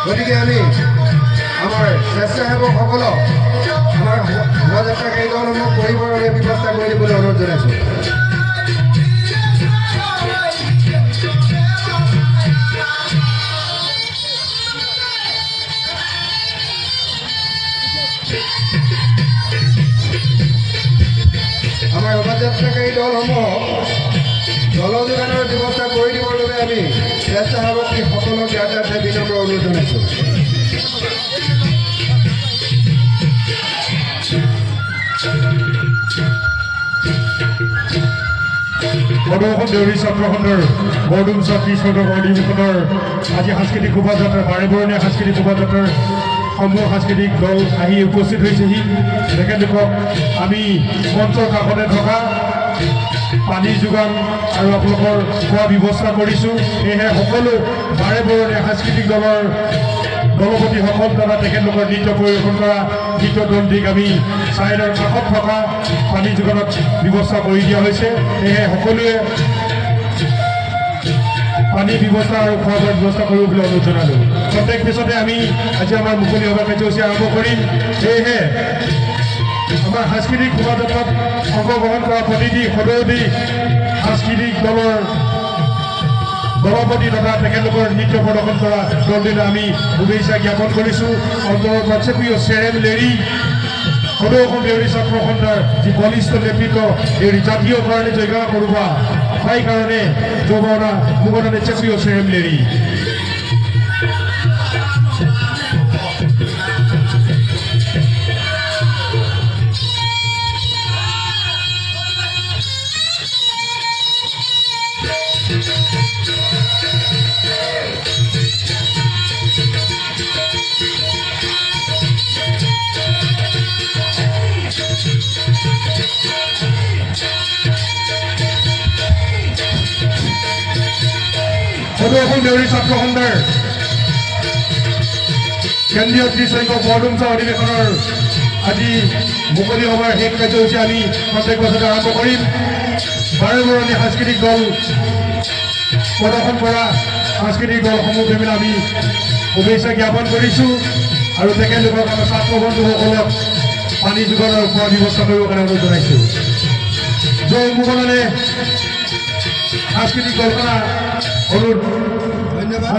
গতিকে আমি আমাৰ স্বেচ্ছাসেৱকসকলক আমাৰ শোভাযাত্ৰাকাৰী দলসমূহ কৰিবৰ বাবে ব্যৱস্থা কৰি দিবলৈ অনুৰোধ জনাইছোঁ। আমাৰ শোভাযাত্ৰাকাৰী দলসমূহক জল যোগানৰ ব্যৱস্থা কৰি দিবৰ বাবে আমি স্বেচ্ছাসেৱকসকলক ইয়াৰ দ্বাৰা বিনম্ৰ অনুৰোধ জনাইছোঁ। প্ৰদৰ্শন দেউৰী ছাত্ৰসন্থাৰ বৰডুম ছাত্ৰী স্বাগতম অধিৱেশনৰ আজি সাংস্কৃতিক শোভাযাত্ৰা বাৰেবৰণীয়া সাংস্কৃতিক শোভাযাত্ৰাৰ সমূহ সাংস্কৃতিক দল আহি উপস্থিত হৈছেহি। তেখেতলোকক আমি মঞ্চৰ কাষতে থকা পানী যোগান আৰু আপোনালোকৰ খোৱা ব্যৱস্থা কৰিছোঁ। সেয়েহে সকলো বাৰেবৰণীয়া সাংস্কৃতিক দলৰ দলপতিসকল তথা তেখেতলোকৰ নৃত্য পৰিৱেশন কৰা নৃত্য দলটিক আমি ছাইডৰ কাষত থকা পানী যোগানত ব্যৱস্থা কৰি দিয়া হৈছে। সেয়েহে সকলোৱে পানী ব্যৱস্থা আৰু খোৱা বোৱাৰ ব্যৱস্থা কৰিব বুলি অনুৰোধ জনালোঁ। প্ৰত্যেক পিছতে আমি আজি আমাৰ মুকলি সভা কাৰ্যসূচী আৰম্ভ কৰিম। সেয়েহে আমাৰ সাংস্কৃতিক শোভাযাত্ৰাত অংশগ্ৰহণ কৰা প্ৰতিটি সদৌদী সাংস্কৃতিক দলৰ দলপতি তথা তেখেতলোকৰ নৃত্য প্ৰদৰ্শন কৰা দলটিলৈ আমি শুভেচ্ছা জ্ঞাপন কৰিছোঁ। অন্তৰৰ প্ৰত্যেকীয় চেৰেম লেৰি সদৌ অসম দেউৰী ছাত্ৰ সন্থাৰ যি বলিষ্ঠ নেতৃত্ব দেউৰী জাতীয় কাৰণে জয়গান কৰোৱা সেই কাৰণে যৌৱনা মুগনা চেকীয় চেৰেম লেৰি সদৌ অসম দেউৰী ছাত্ৰ সন্থাৰ কেন্দ্ৰীয় ত্ৰিসংখ্যক বৰডুম অধিৱেশনৰ আজি মুকলি সভাৰ শেষ কাৰ্যসূচী আমি প্ৰত্যেক বছৰতে আৰম্ভ কৰিম। বাৰেবৰণীয়া সাংস্কৃতিক দল প্ৰদৰ্শন কৰা সাংস্কৃতিক দলসমূহকে আমি শুভেচ্ছা জ্ঞাপন কৰিছোঁ আৰু তেখেতলোকক আমাৰ ছাত্ৰ বন্ধুসকলক পানী যোগানৰ খোৱা ব্যৱস্থা কৰিবৰ কাৰণে অনুৰোধ জনাইছোঁ। জয় মুগনানে সাংস্কৃতিক দলখনা অনুৰোধ। ধন্যবাদ।